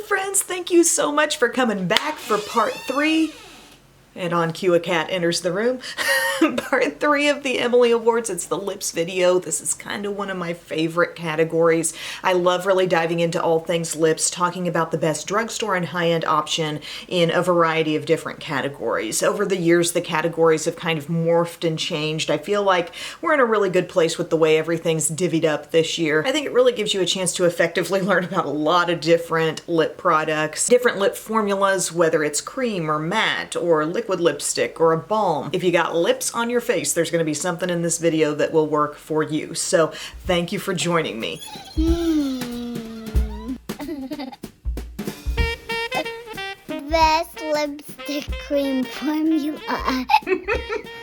friends, thank you so much for coming back for part 3. And on cue, a cat enters the room. Part 3 of the Emily Awards. It's the lips video. This is kind of one of my favorite categories. I love really diving into all things lips, talking about the best drugstore and high-end option in a variety of different categories. Over the years, the categories have kind of morphed and changed. I feel like we're in a really good place with the way everything's divvied up this year. I think it really gives you a chance to effectively learn about a lot of different lip products, different lip formulas, whether it's cream or matte or liquid lipstick or a balm. If you got lips on your face, there's going to be something in this video that will work for you. So thank you for joining me. Best lipstick cream formula.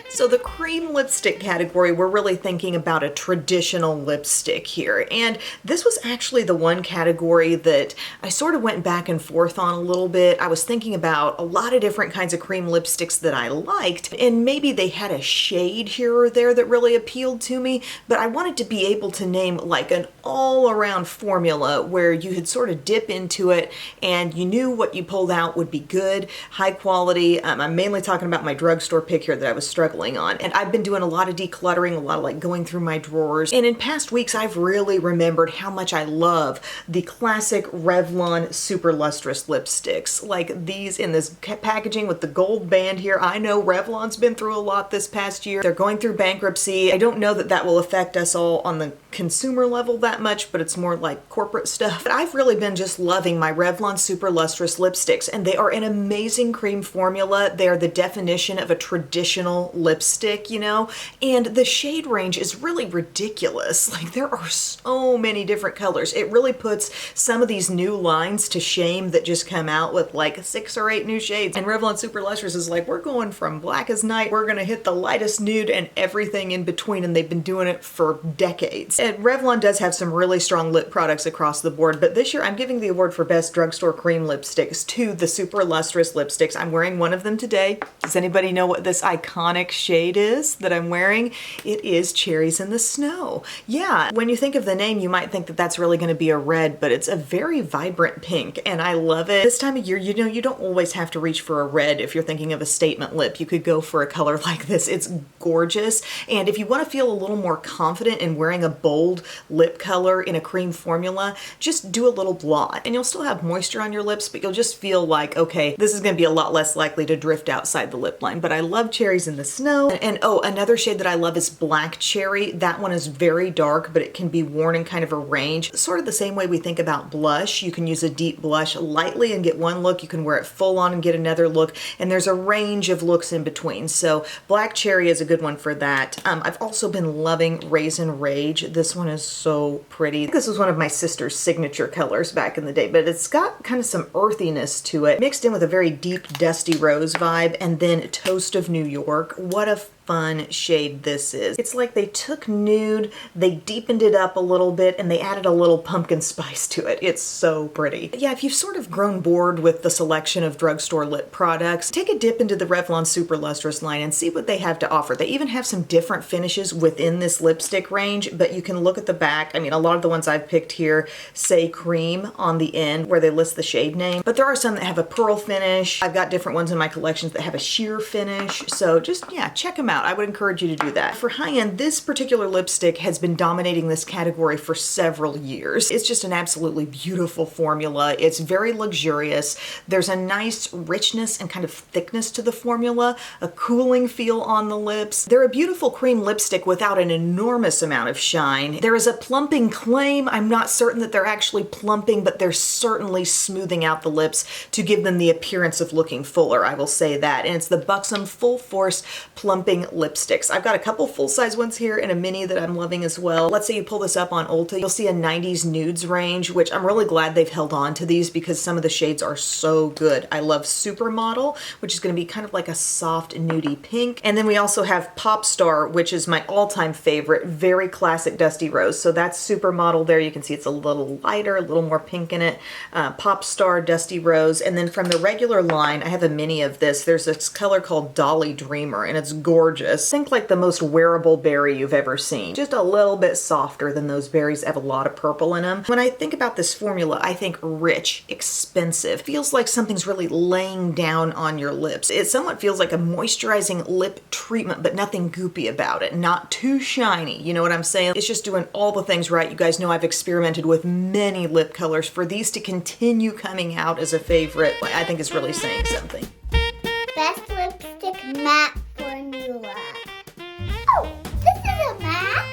So the cream lipstick category, we're really thinking about a traditional lipstick here. And this was actually the one category that I sort of went back and forth on a little bit. I was thinking about a lot of different kinds of cream lipsticks that I liked, and maybe they had a shade here or there that really appealed to me, but I wanted to be able to name like an all-around formula where you could sort of dip into it and you knew what you pulled out would be good, high quality. I'm mainly talking about my drugstore pick here that I was struggling on. And I've been doing a lot of decluttering, a lot of like going through my drawers. And in past weeks, I've really remembered how much I love the classic Revlon Super Lustrous lipsticks. Like these in this packaging with the gold band here. I know Revlon's been through a lot this past year. They're going through bankruptcy. I don't know that that will affect us all on the consumer level that much, but it's more like corporate stuff. But I've really been just loving my Revlon Super Lustrous lipsticks, and they are an amazing cream formula. They are the definition of a traditional lipstick, you know, and the shade range is really ridiculous. Like there are so many different colors. It really puts some of these new lines to shame that just come out with like 6 or 8 new shades. And Revlon Super Lustrous is like, we're going from black as night, we're gonna hit the lightest nude and everything in between, and they've been doing it for decades. And Revlon does have some really strong lip products across the board, but this year I'm giving the award for best drugstore cream lipsticks to the Super Lustrous lipsticks. I'm wearing one of them today. Does anybody know what this iconic shade is that I'm wearing? It is Cherries in the Snow. Yeah, when you think of the name, you might think that that's really going to be a red, but it's a very vibrant pink, and I love it. This time of year, you know, you don't always have to reach for a red if you're thinking of a statement lip. You could go for a color like this. It's gorgeous, and if you want to feel a little more confident in wearing a bold lip color in a cream formula, just do a little blot, and you'll still have moisture on your lips, but you'll just feel like, okay, this is going to be a lot less likely to drift outside the lip line. But I love Cherries in the Snow. And oh, another shade that I love is Black Cherry. That one is very dark, but it can be worn in kind of a range. Sort of the same way we think about blush. You can use a deep blush lightly and get one look. You can wear it full on and get another look. And there's a range of looks in between. So Black Cherry is a good one for that. I've also been loving Raisin Rage. This one is so pretty. This was one of my sister's signature colors back in the day, but it's got kind of some earthiness to it, mixed in with a very deep dusty rose vibe, and then Toast of New York. What a fun shade this is. It's like they took Nude, they deepened it up a little bit, and they added a little pumpkin spice to it. It's so pretty. But yeah, if you've sort of grown bored with the selection of drugstore lip products, take a dip into the Revlon Super Lustrous line and see what they have to offer. They even have some different finishes within this lipstick range, but you can look at the back. I mean, a lot of the ones I've picked here say cream on the end where they list the shade name, but there are some that have a pearl finish. I've got different ones in my collections that have a sheer finish. So just, yeah, check them out. I would encourage you to do that. For high-end, this particular lipstick has been dominating this category for several years. It's just an absolutely beautiful formula. It's very luxurious. There's a nice richness and kind of thickness to the formula, a cooling feel on the lips. They're a beautiful cream lipstick without an enormous amount of shine. There is a plumping claim. I'm not certain that they're actually plumping, but they're certainly smoothing out the lips to give them the appearance of looking fuller, I will say that. And it's the Buxom Full Force Plumping lipsticks. I've got a couple full-size ones here and a mini that I'm loving as well. Let's say you pull this up on Ulta, you'll see a 90s nudes range, which I'm really glad they've held on to these because some of the shades are so good. I love Supermodel, which is going to be kind of like a soft nudie pink. And then we also have Pop Star, which is my all-time favorite, very classic dusty rose. So that's Supermodel there. You can see it's a little lighter, a little more pink in it. Pop Star, Dusty Rose. And then from the regular line, I have a mini of this. There's this color called Dolly Dreamer, and it's gorgeous. gorgeous. Think like the most wearable berry you've ever seen. Just a little bit softer than those berries that have a lot of purple in them. When I think about this formula, I think rich, expensive. Feels like something's really laying down on your lips. It somewhat feels like a moisturizing lip treatment, but nothing goopy about it. Not too shiny, you know what I'm saying? It's just doing all the things right. You guys know I've experimented with many lip colors. For these to continue coming out as a favorite, I think is really saying something. Best lipstick matte formula. Oh, this is a matte?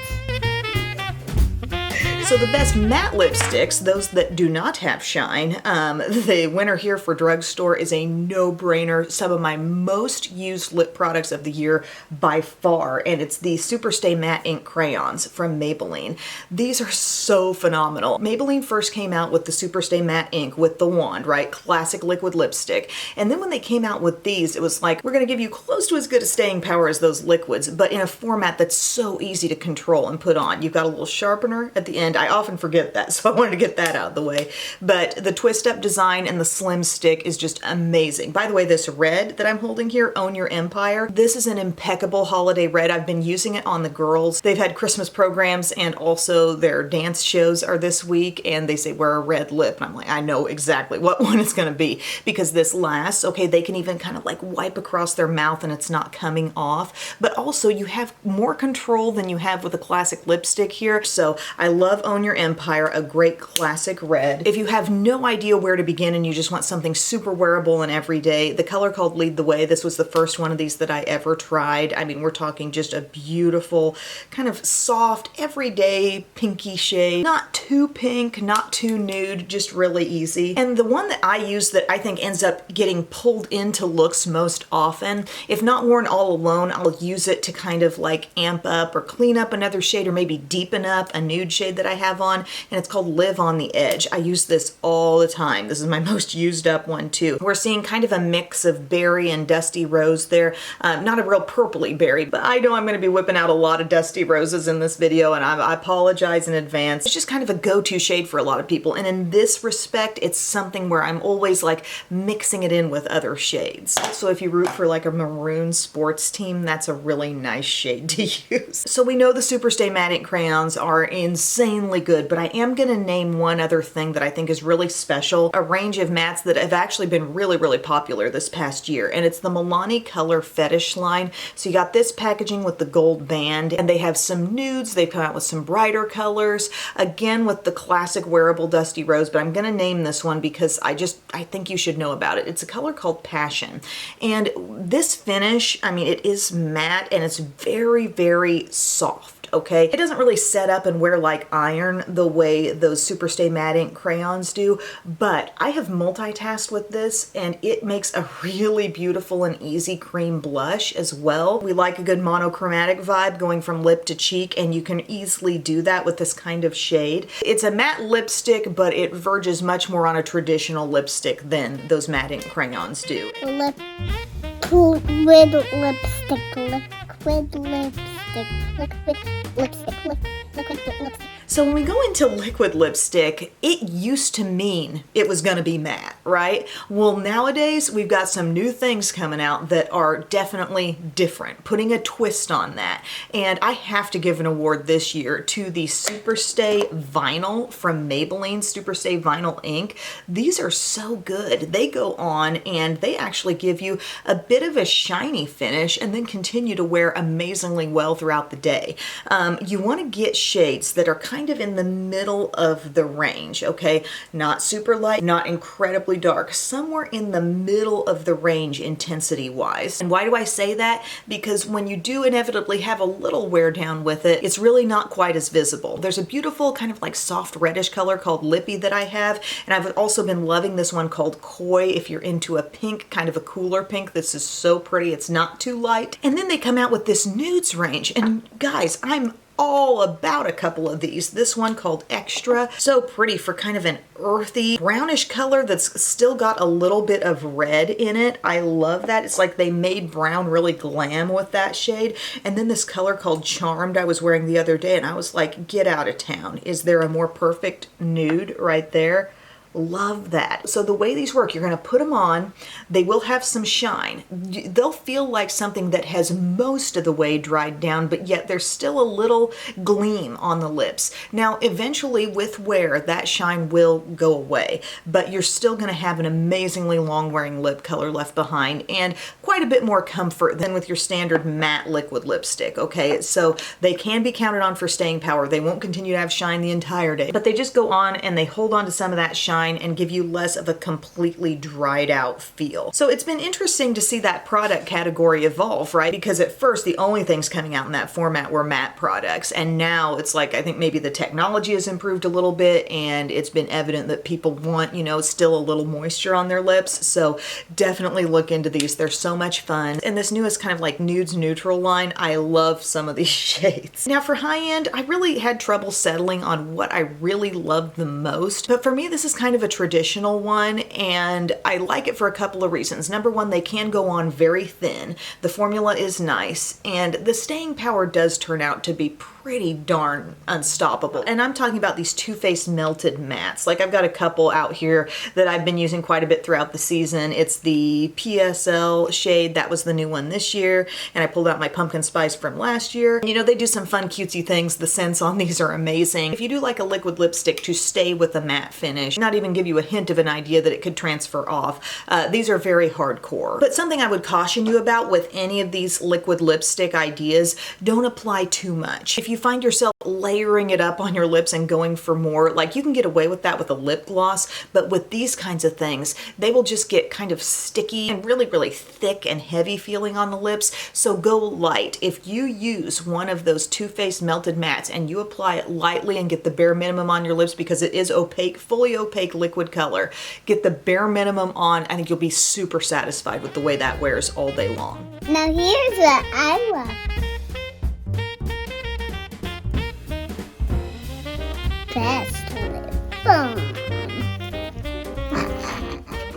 So the best matte lipsticks, those that do not have shine, the winner here for drugstore is a no-brainer. Some of my most used lip products of the year by far, and it's the Superstay Matte Ink Crayons from Maybelline. These are so phenomenal. Maybelline first came out with the Superstay Matte Ink with the wand, right? Classic liquid lipstick. And then when they came out with these, it was like, we're gonna give you close to as good a staying power as those liquids, but in a format that's so easy to control and put on. You've got a little sharpener at the end. I often forget that, so I wanted to get that out of the way. But the twist up design and the slim stick is just amazing. By the way, this red that I'm holding here, Own Your Empire, this is an impeccable holiday red. I've been using it on the girls. They've had Christmas programs and also their dance shows are this week, and they say wear a red lip. And I'm like, I know exactly what one it's gonna be because this lasts. Okay, they can even kind of like wipe across their mouth and it's not coming off. But also you have more control than you have with a classic lipstick here. So I love Own Your Empire, a great classic red. If you have no idea where to begin and you just want something super wearable and everyday, the color called Lead the Way, this was the first one of these that I ever tried. I mean, we're talking just a beautiful, kind of soft, everyday pinky shade. Not too pink, not too nude, just really easy. And the one that I use that I think ends up getting pulled into looks most often, if not worn all alone, I'll use it to kind of like amp up or clean up another shade or maybe deepen up a nude shade that I have on, and it's called Live on the Edge. I use this all the time. This is my most used up one too. We're seeing kind of a mix of berry and dusty rose there. Not a real purpley berry, but I know I'm going to be whipping out a lot of dusty roses in this video, and I apologize in advance. It's just kind of a go-to shade for a lot of people, and in this respect, it's something where I'm always like mixing it in with other shades. So if you root for like a maroon sports team, that's a really nice shade to use. So we know the Superstay Matte Ink Crayons are insanely good, but I am going to name one other thing that I think is really special, a range of mattes that have actually been really, really popular this past year, and it's the Milani Color Fetish line. So you got this packaging with the gold band, and they have some nudes, they've come out with some brighter colors, again with the classic wearable dusty rose, but I'm going to name this one because I think you should know about it. It's a color called Passion, and this finish, I mean, it is matte and it's very, very soft. Okay, it doesn't really set up and wear like iron the way those Superstay Matte Ink crayons do, but I have multitasked with this and it makes a really beautiful and easy cream blush as well. We like a good monochromatic vibe going from lip to cheek, and you can easily do that with this kind of shade. It's a matte lipstick, but it verges much more on a traditional lipstick than those matte ink crayons do. Liquid lipstick, liquid lipstick, liquid lipstick. So when we go into liquid lipstick, it used to mean it was gonna be matte, right? Well, nowadays we've got some new things coming out that are definitely different, putting a twist on that. And I have to give an award this year to the Superstay Vinyl from Maybelline, Superstay Vinyl Ink. These are so good. They go on and they actually give you a bit of a shiny finish and then continue to wear amazingly well throughout the day. You wanna get shades that are kind of in the middle of the range, okay? Not super light, not incredibly dark, somewhere in the middle of the range intensity-wise. And why do I say that? Because when you do inevitably have a little wear down with it, it's really not quite as visible. There's a beautiful kind of like soft reddish color called Lippy that I have, and I've also been loving this one called Koi if you're into a pink, kind of a cooler pink. This is so pretty, it's not too light. And then they come out with this nudes range, and guys, I'm all about a couple of these. This one called Extra, so pretty for kind of an earthy brownish color that's still got a little bit of red in it. I love that. It's like they made brown really glam with that shade. And then this color called Charmed I was wearing the other day, and I was like, get out of town. Is there a more perfect nude right there? Love that. So the way these work, you're going to put them on. They will have some shine. They'll feel like something that has most of the way dried down, but yet there's still a little gleam on the lips. Now, eventually with wear, that shine will go away, but you're still going to have an amazingly long wearing lip color left behind and quite a bit more comfort than with your standard matte liquid lipstick, okay? So they can be counted on for staying power. They won't continue to have shine the entire day, but they just go on and they hold on to some of that shine and give you less of a completely dried out feel. So it's been interesting to see that product category evolve, right? Because at first the only things coming out in that format were matte products, and now it's like, I think maybe the technology has improved a little bit and it's been evident that people want, you know, still a little moisture on their lips. So definitely look into these. They're so much fun. And this newest kind of like nudes neutral line, I love some of these shades. Now for high end, I really had trouble settling on what I really loved the most, but for me this is kind of a traditional one, and I like it for a couple of reasons. Number one, they can go on very thin. The formula is nice, and the staying power does turn out to be pretty darn unstoppable. And I'm talking about these Too Faced melted mattes. Like I've got a couple out here that I've been using quite a bit throughout the season. It's the PSL shade, that was the new one this year, and I pulled out my pumpkin spice from last year. You know, they do some fun cutesy things. The scents on these are amazing. If you do like a liquid lipstick to stay with a matte finish, not even give you a hint of an idea that it could transfer off, these are very hardcore. But something I would caution you about with any of these liquid lipstick ideas, don't apply too much. If you find yourself layering it up on your lips and going for more, like you can get away with that with a lip gloss, but with these kinds of things, they will just get kind of sticky and really, really thick and heavy feeling on the lips. So go light. If you use one of those Too Faced melted mattes and you apply it lightly and get the bare minimum on your lips, because it is opaque, fully opaque liquid color, get the bare minimum on, I think you'll be super satisfied with the way that wears all day long. Now here's what I love. Best lip balm.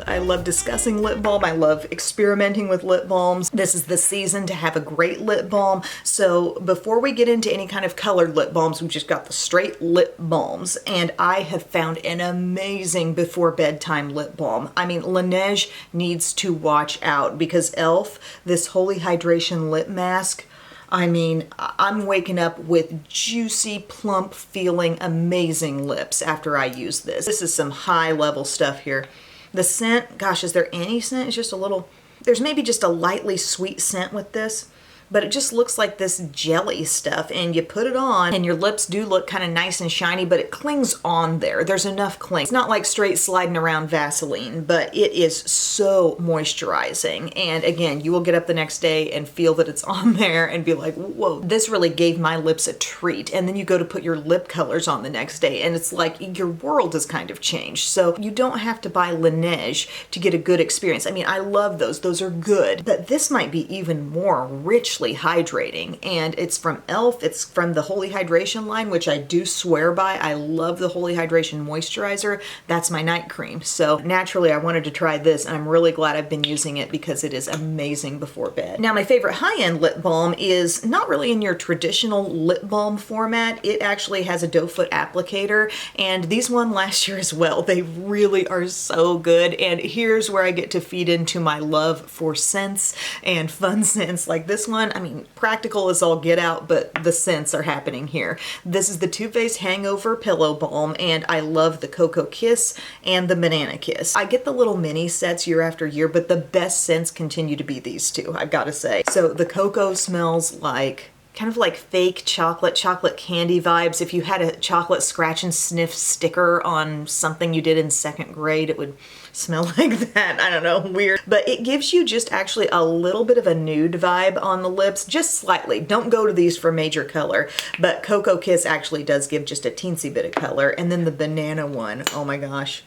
I love discussing lip balm. I love experimenting with lip balms. This is the season to have a great lip balm. So before we get into any kind of colored lip balms, we've just got the straight lip balms. And I have found an amazing before bedtime lip balm. I mean, Laneige needs to watch out because e.l.f., this Holy Hydration Lip Mask, I mean, I'm waking up with juicy, plump feeling, amazing lips after I use this. This is some high level stuff here. The scent, gosh, is there any scent? It's just a little, there's maybe just a lightly sweet scent with this, but it just looks like this jelly stuff, and you put it on and your lips do look kind of nice and shiny, but it clings on there. There's enough cling. It's not like straight sliding around Vaseline, but it is so moisturizing. And again, you will get up the next day and feel that it's on there and be like, whoa, this really gave my lips a treat. And then you go to put your lip colors on the next day and it's like your world has kind of changed. So you don't have to buy Laneige to get a good experience. I mean, I love those. Those are good, but this might be even more richly hydrating, and it's from e.l.f. It's from the Holy Hydration line, which I do swear by. I love the Holy Hydration moisturizer. That's my night cream. So naturally I wanted to try this, and I'm really glad I've been using it because it is amazing before bed. Now my favorite high-end lip balm is not really in your traditional lip balm format. It actually has a doe foot applicator, and these won last year as well. They really are so good, and here's where I get to feed into my love for scents and fun scents like this one. I mean, practical as all get out, but the scents are happening here. This is the Too Faced Hangover Pillow Balm, and I love the Cocoa Kiss and the Banana Kiss. I get the little mini sets year after year, but the best scents continue to be these two, I've got to say. So the cocoa smells like kind of like fake chocolate candy vibes. If you had a chocolate scratch and sniff sticker on something you did in second grade, it would smell like that. I don't know, weird. But it gives you just actually a little bit of a nude vibe on the lips, just slightly. Don't go to these for major color, but Cocoa Kiss actually does give just a teensy bit of color. And then the banana one, oh my gosh.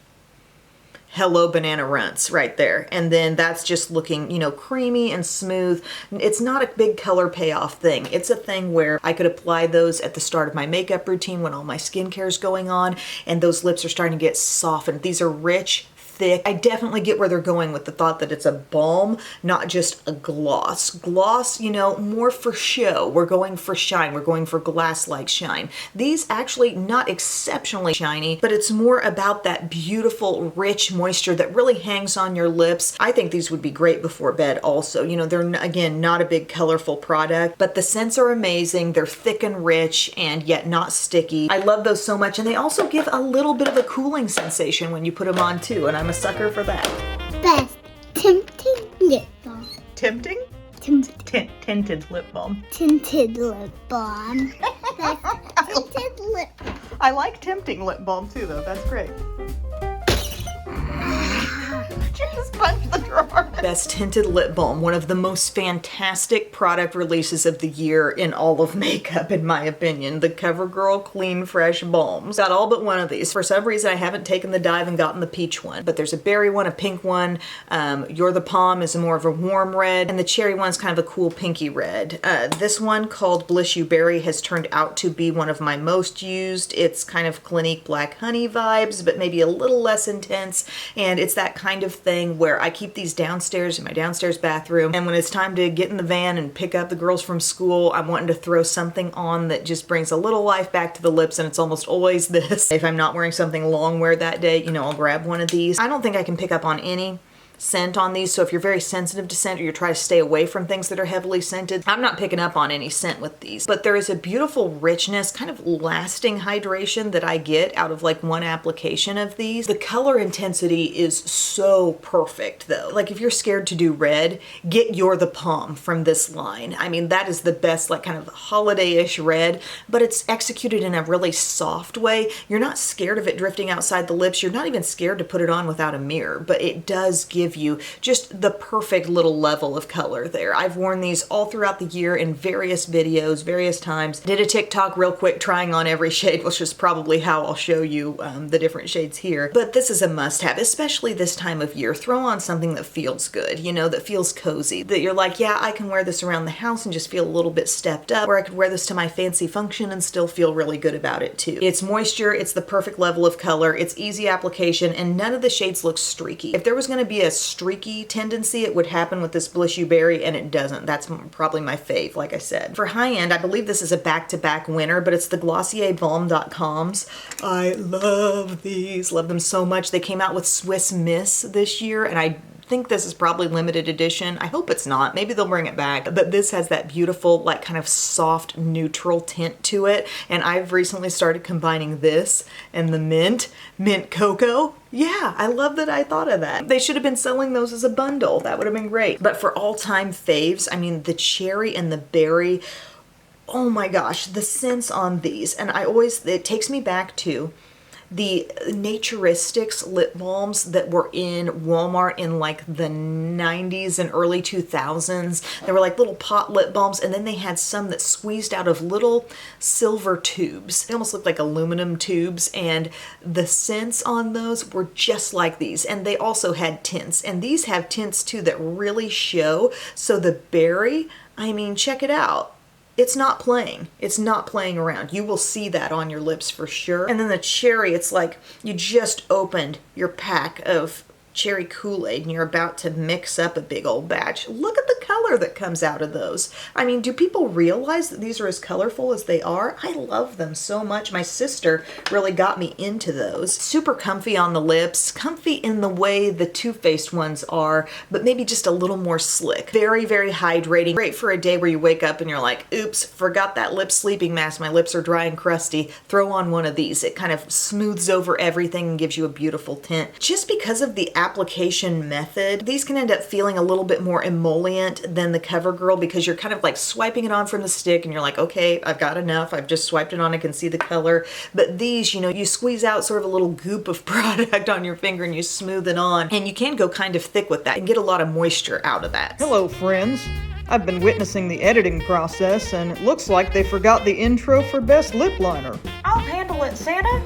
Hello Banana Runts right there. And then that's just looking, you know, creamy and smooth. It's not a big color payoff thing. It's a thing where I could apply those at the start of my makeup routine when all my skincare is going on and those lips are starting to get softened. These are rich, thick thick. I definitely get where they're going with the thought that it's a balm, not just a gloss. Gloss, you know, more for show. We're going for shine. We're going for glass-like shine. These actually not exceptionally shiny, but it's more about that beautiful, rich moisture that really hangs on your lips. I think these would be great before bed also. You know, they're, again, not a big colorful product, but the scents are amazing. They're thick and rich and yet not sticky. I love those so much, and they also give a little bit of a cooling sensation when you put them on too, and I'm a sucker for that. Best tempting lip balm. Tempting? Tinted lip balm. Tinted lip balm. Best tinted lip. I like tempting lip balm too, though. That's great. Just punch the drawer. Best tinted lip balm, one of the most fantastic product releases of the year in all of makeup, in my opinion. The CoverGirl Clean Fresh Balms. Got all but one of these. For some reason, I haven't taken the dive and gotten the peach one, but there's a berry one, a pink one. You're the Palm is more of a warm red, and the cherry one's kind of a cool pinky red. This one, called Bliss You Berry, has turned out to be one of my most used. It's kind of Clinique Black Honey vibes, but maybe a little less intense, and it's that kind of thing where I keep these downstairs in my downstairs bathroom, and when it's time to get in the van and pick up the girls from school, I'm wanting to throw something on that just brings a little life back to the lips, and it's almost always this. If I'm not wearing something long wear that day, you know, I'll grab one of these. I don't think I can pick up on any scent on these, so if you're very sensitive to scent or you're trying to stay away from things that are heavily scented, I'm not picking up on any scent with these. But there is a beautiful richness, kind of lasting hydration that I get out of like one application of these. The color intensity is so perfect though. Like if you're scared to do red, get You're the Palm from this line. I mean, that is the best, like kind of holiday-ish red, but it's executed in a really soft way. You're not scared of it drifting outside the lips. You're not even scared to put it on without a mirror, but it does give you just the perfect little level of color there. I've worn these all throughout the year in various videos, various times. Did a TikTok real quick trying on every shade, which is probably how I'll show you the different shades here. But this is a must-have, especially this time of year. Throw on something that feels good, you know, that feels cozy, that you're like, yeah, I can wear this around the house and just feel a little bit stepped up, or I could wear this to my fancy function and still feel really good about it too. It's moisture, it's the perfect level of color, it's easy application, and none of the shades look streaky. If there was going to be a streaky tendency, it would happen with this Bliss You Berry, and it doesn't. That's probably my fave, like I said. For high end, I believe this is a back-to-back winner, but it's the Glossier Balm.coms. I love these, love them so much. They came out with Swiss Miss this year, and I think this is probably limited edition. I hope it's not. Maybe they'll bring it back. But this has that beautiful, like kind of soft, neutral tint to it. And I've recently started combining this and the mint cocoa. Yeah, I love that I thought of that. They should have been selling those as a bundle. That would have been great. But for all-time faves, I mean, the cherry and the berry, oh my gosh, the scents on these. And it takes me back to the Naturistics lip balms that were in Walmart in like the 90s and early 2000s. They were like little pot lip balms, and then they had some that squeezed out of little silver tubes. They almost looked like aluminum tubes, and the scents on those were just like these. And they also had tints, and these have tints too that really show. So the berry, I mean, check it out. It's not playing. It's not playing around. You will see that on your lips for sure. And then the cherry, it's like you just opened your pack of cherry Kool-Aid and you're about to mix up a big old batch. Look at the color that comes out of those. I mean, do people realize that these are as colorful as they are? I love them so much. My sister really got me into those. Super comfy on the lips, comfy in the way the Too Faced ones are, but maybe just a little more slick. Very, very hydrating. Great for a day where you wake up and you're like, oops, forgot that lip sleeping mask. My lips are dry and crusty. Throw on one of these. It kind of smooths over everything and gives you a beautiful tint. Just because of the application method, these can end up feeling a little bit more emollient than the CoverGirl because you're kind of like swiping it on from the stick and you're like, okay, I've got enough. I've just swiped it on. I can see the color. But these, you know, you squeeze out sort of a little goop of product on your finger and you smooth it on, and you can go kind of thick with that and get a lot of moisture out of that. Hello, friends. I've been witnessing the editing process, and it looks like they forgot the intro for Best Lip Liner. I'll handle it, Santa.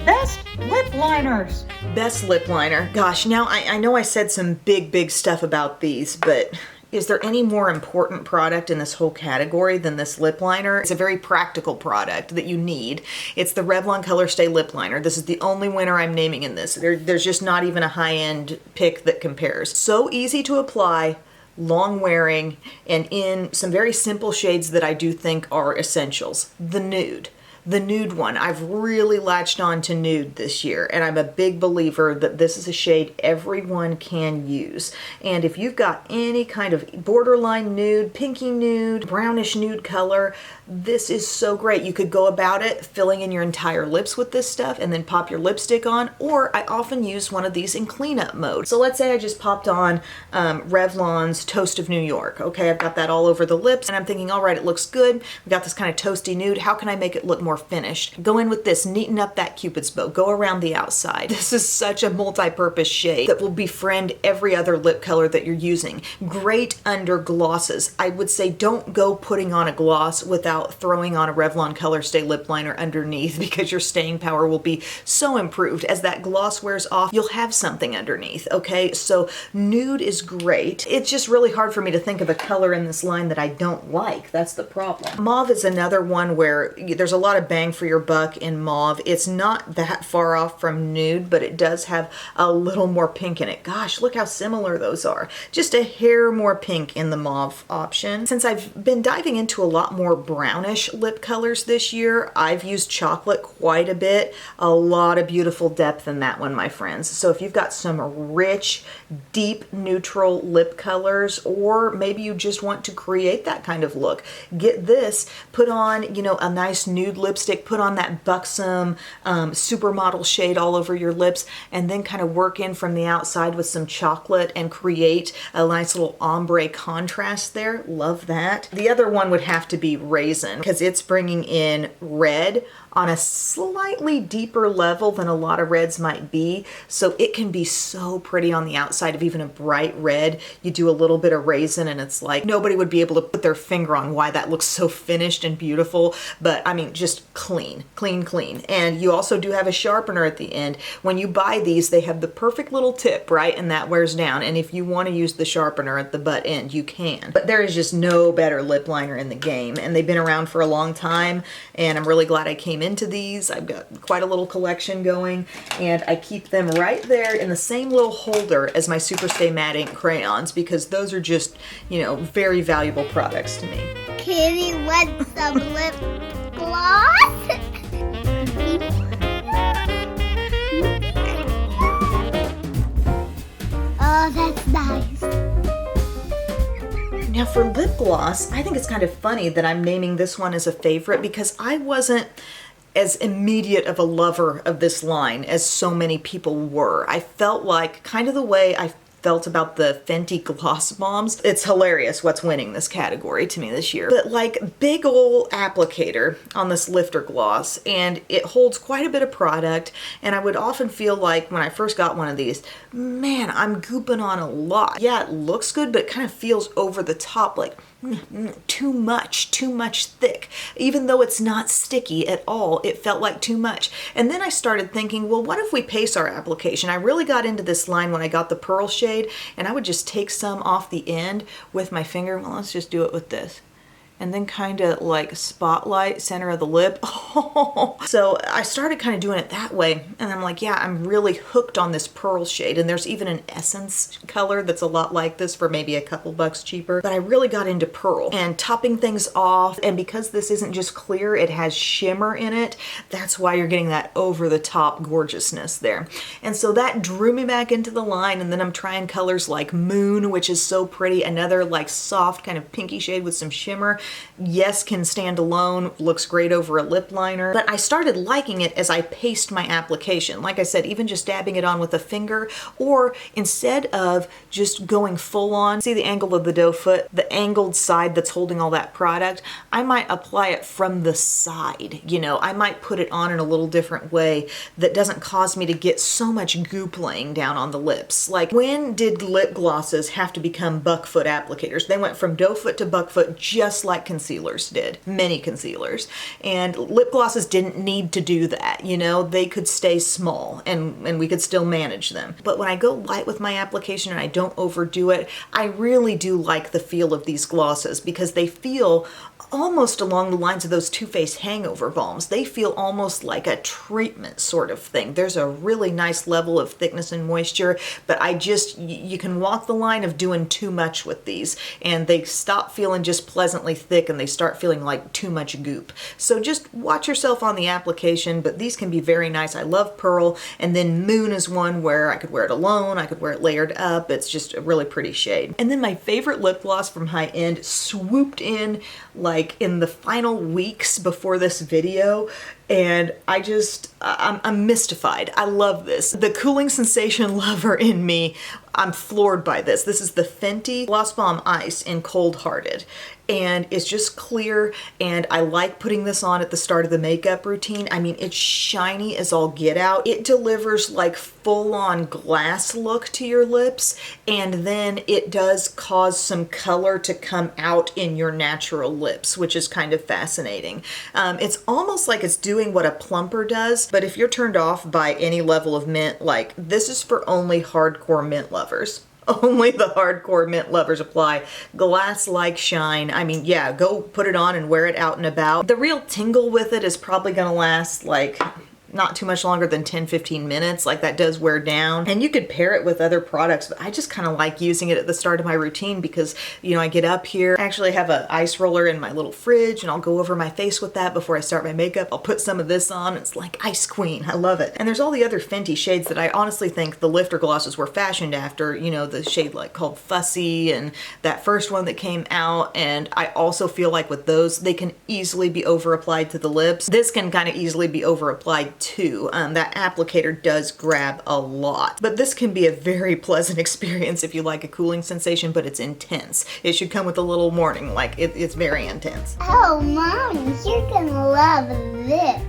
Best lip liners. Best lip liner. Gosh, now I know I said some big stuff about these, but Is there any more important product in this whole category than this lip liner? It's a very practical product that you need. It's the Revlon Colorstay Lip Liner. This is the only winner I'm naming in this. There's just not even a high-end pick that compares. So easy to apply, long wearing, and in some very simple shades that I do think are essentials. The Nude. The Nude one, I've really latched on to Nude this year, and I'm a big believer that this is a shade everyone can use. And if you've got any kind of borderline nude, pinky nude, brownish nude color, this is so great. You could go about it filling in your entire lips with this stuff and then pop your lipstick on, or I often use one of these in cleanup mode. So let's say I just popped on Revlon's Toast of New York. Okay, I've got that all over the lips, and I'm thinking, all right, it looks good. We've got this kind of toasty nude. How can I make it look more finished? Go in with this, neaten up that Cupid's bow, go around the outside. This is such a multi-purpose shade that will befriend every other lip color that you're using. Great under glosses. I would say don't go putting on a gloss without throwing on a Revlon Colorstay lip liner underneath, because your staying power will be so improved. As that gloss wears off, you'll have something underneath, okay? So Nude is great. It's just really hard for me to think of a color in this line that I don't like. That's the problem. Mauve is another one where there's a lot of bang for your buck in Mauve. It's not that far off from Nude, but it does have a little more pink in it. Gosh, look how similar those are. Just a hair more pink in the Mauve option. Since I've been diving into a lot more brownish lip colors this year, I've used chocolate quite a bit. A lot of beautiful depth in that one, my friends. So if you've got some rich, deep, neutral lip colors, or maybe you just want to create that kind of look, get this, put on, you know, a nice nude lipstick, put on that Buxom Supermodel shade all over your lips, and then kind of work in from the outside with some chocolate and create a nice little ombre contrast there. Love that. The other one would have to be Raisin, because it's bringing in red on a slightly deeper level than a lot of reds might be. So it can be so pretty on the outside of even a bright red. You do a little bit of Raisin and it's like nobody would be able to put their finger on why that looks so finished and beautiful. But I mean, just clean, clean, clean. And you also do have a sharpener at the end. When you buy these, they have the perfect little tip, right? And that wears down. And if you want to use the sharpener at the butt end, you can. But there is just no better lip liner in the game. And they've been around for a long time. And I'm really glad I came into these. I've got quite a little collection going, and I keep them right there in the same little holder as my Superstay matte ink crayons, because those are just, you know, very valuable products to me. Kitty wants some lip gloss. Oh, that's nice. Now for lip gloss, I think it's kind of funny that I'm naming this one as a favorite, because I wasn't as immediate of a lover of this line as so many people were. I felt like kind of the way I felt about the Fenty Gloss Bombs. It's hilarious what's winning this category to me this year. But like big ol' applicator on this lifter gloss, and it holds quite a bit of product, and I would often feel like when I first got one of these, man, I'm gooping on a lot. Yeah, it looks good, but it kind of feels over the top, like too much thick. Even though it's not sticky at all, it felt like too much. And then I started thinking, well, what if we pace our application? I really got into this line when I got the pearl shade, and I would just take some off the end with my finger. Well, let's just do it with this. And then kind of like spotlight center of the lip. So I started kind of doing it that way. And I'm like, yeah, I'm really hooked on this pearl shade. And there's even an essence color that's a lot like this for maybe a couple bucks cheaper. But I really got into pearl and topping things off. And because this isn't just clear, it has shimmer in it. That's why you're getting that over the top gorgeousness there. And so that drew me back into the line. And then I'm trying colors like Moon, which is so pretty. Another like soft kind of pinky shade with some shimmer. Yes, can stand alone, looks great over a lip liner, but I started liking it as I paced my application. Like I said, even just dabbing it on with a finger, or instead of just going full on, see the angle of the doe foot, the angled side that's holding all that product, I might apply it from the side. You know, I might put it on in a little different way that doesn't cause me to get so much goop laying down on the lips. Like, when did lip glosses have to become buck foot applicators? They went from doe foot to buck foot just like like concealers did, many concealers. And lip glosses didn't need to do that, you know, they could stay small and we could still manage them. But when I go light with my application and I don't overdo it, I really do like the feel of these glosses because they feel almost along the lines of those Too Faced hangover balms. They feel almost like a treatment sort of thing. There's a really nice level of thickness and moisture, but you can walk the line of doing too much with these and they stop feeling just pleasantly thick and they start feeling like too much goop. So just watch yourself on the application, but these can be very nice. I love Pearl, and then Moon is one where I could wear it alone, I could wear it layered up. It's just a really pretty shade. And then my favorite lip gloss from High End swooped in like in the final weeks before this video, and I'm mystified. I love this. The cooling sensation lover in me, I'm floored by this. This is the Fenty Gloss Bomb Ice in Cold Hearted. And it's just clear, and I like putting this on at the start of the makeup routine. I mean, it's shiny as all get out. It delivers like full-on glass look to your lips, and then it does cause some color to come out in your natural lips, which is kind of fascinating. It's almost like it's doing what a plumper does, but if you're turned off by any level of mint, like this is for only hardcore mint lovers. Only the hardcore mint lovers apply. Glass-like shine. I mean, yeah, go put it on and wear it out and about. The real tingle with it is probably gonna last like not too much longer than 10-15 minutes. Like that does wear down, and you could pair it with other products, but I just kind of like using it at the start of my routine because, you know, I get up here, I actually have an ice roller in my little fridge, and I'll go over my face with that before I start my makeup. I'll put some of this on. It's like Ice Queen. I love it. And there's all the other Fenty shades that I honestly think the lifter glosses were fashioned after, you know, the shade like called Fussy and that first one that came out, and I also feel like with those, they can easily be over applied to the lips. This can kind of easily be over applied too. That applicator does grab a lot, but this can be a very pleasant experience if you like a cooling sensation, but it's intense. It should come with a little warning, like it's very intense. Oh, Mom, you're gonna love this.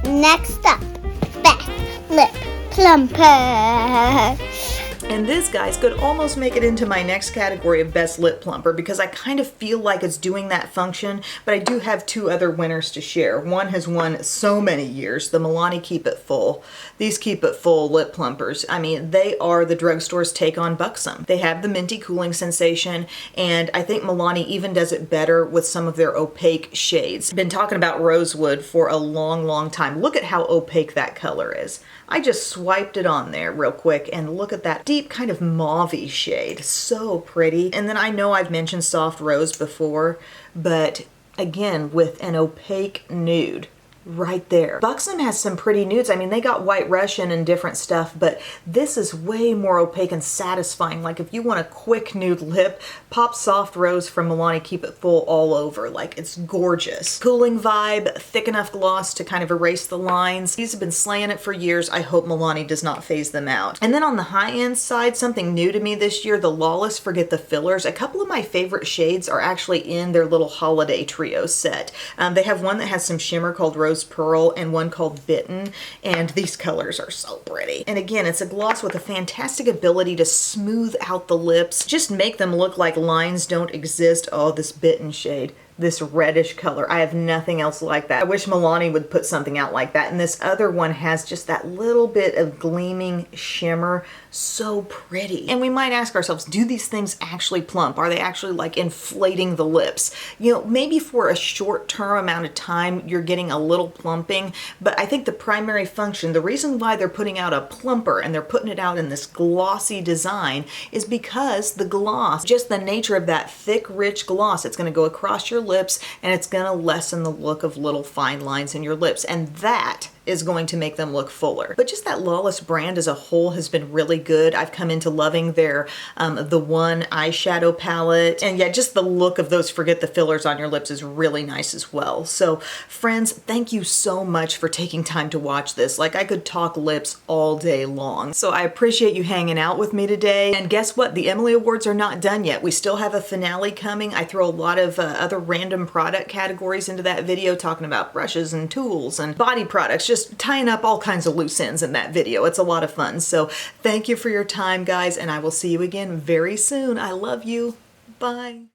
Next up, Best Lip Plumper. And this, guys, could almost make it into my next category of Best Lip Plumper because I kind of feel like it's doing that function, but I do have two other winners to share. One has won so many years, the Milani Keep It Full. These Keep It Full lip plumpers, I mean, they are the drugstore's take on Buxom. They have the minty cooling sensation, and I think Milani even does it better with some of their opaque shades. Been talking about Rosewood for a long, long time. Look at how opaque that color is. I just swiped it on there real quick, and look at that deep kind of mauve-y shade. So pretty. And then I know I've mentioned Soft Rose before, but again, with an opaque nude. Right there. Buxom has some pretty nudes. I mean, they got White Russian and different stuff, but this is way more opaque and satisfying. Like if you want a quick nude lip, pop Soft Rose from Milani Keep It Full all over. Like it's gorgeous. Cooling vibe, thick enough gloss to kind of erase the lines. These have been slaying it for years. I hope Milani does not phase them out. And then on the high-end side, something new to me this year, the Lawless Forget the Fillers. A couple of my favorite shades are actually in their little holiday trio set. They have one that has some shimmer called Rose Pearl and one called Bitten, and these colors are so pretty. And again, it's a gloss with a fantastic ability to smooth out the lips, just make them look like lines don't exist. Oh, this Bitten shade. This reddish color. I have nothing else like that. I wish Milani would put something out like that. And this other one has just that little bit of gleaming shimmer. So pretty. And we might ask ourselves, do these things actually plump? Are they actually like inflating the lips? You know, maybe for a short term amount of time, you're getting a little plumping, but I think the primary function, the reason why they're putting out a plumper and they're putting it out in this glossy design is because the gloss, just the nature of that thick, rich gloss, it's going to go across your lips and it's going to lessen the look of little fine lines in your lips. And that is going to make them look fuller. But just that Lawless brand as a whole has been really good. I've come into loving their the One eyeshadow palette, and yeah, just the look of those Forget the Fillers on your lips is really nice as well. So friends, thank you so much for taking time to watch this. Like I could talk lips all day long. So I appreciate you hanging out with me today. And guess what? The Emily Awards are not done yet. We still have a finale coming. I throw a lot of other random product categories into that video, talking about brushes and tools and body products, just tying up all kinds of loose ends in that video. It's a lot of fun. So thank you for your time, guys, and I will see you again very soon. I love you. Bye.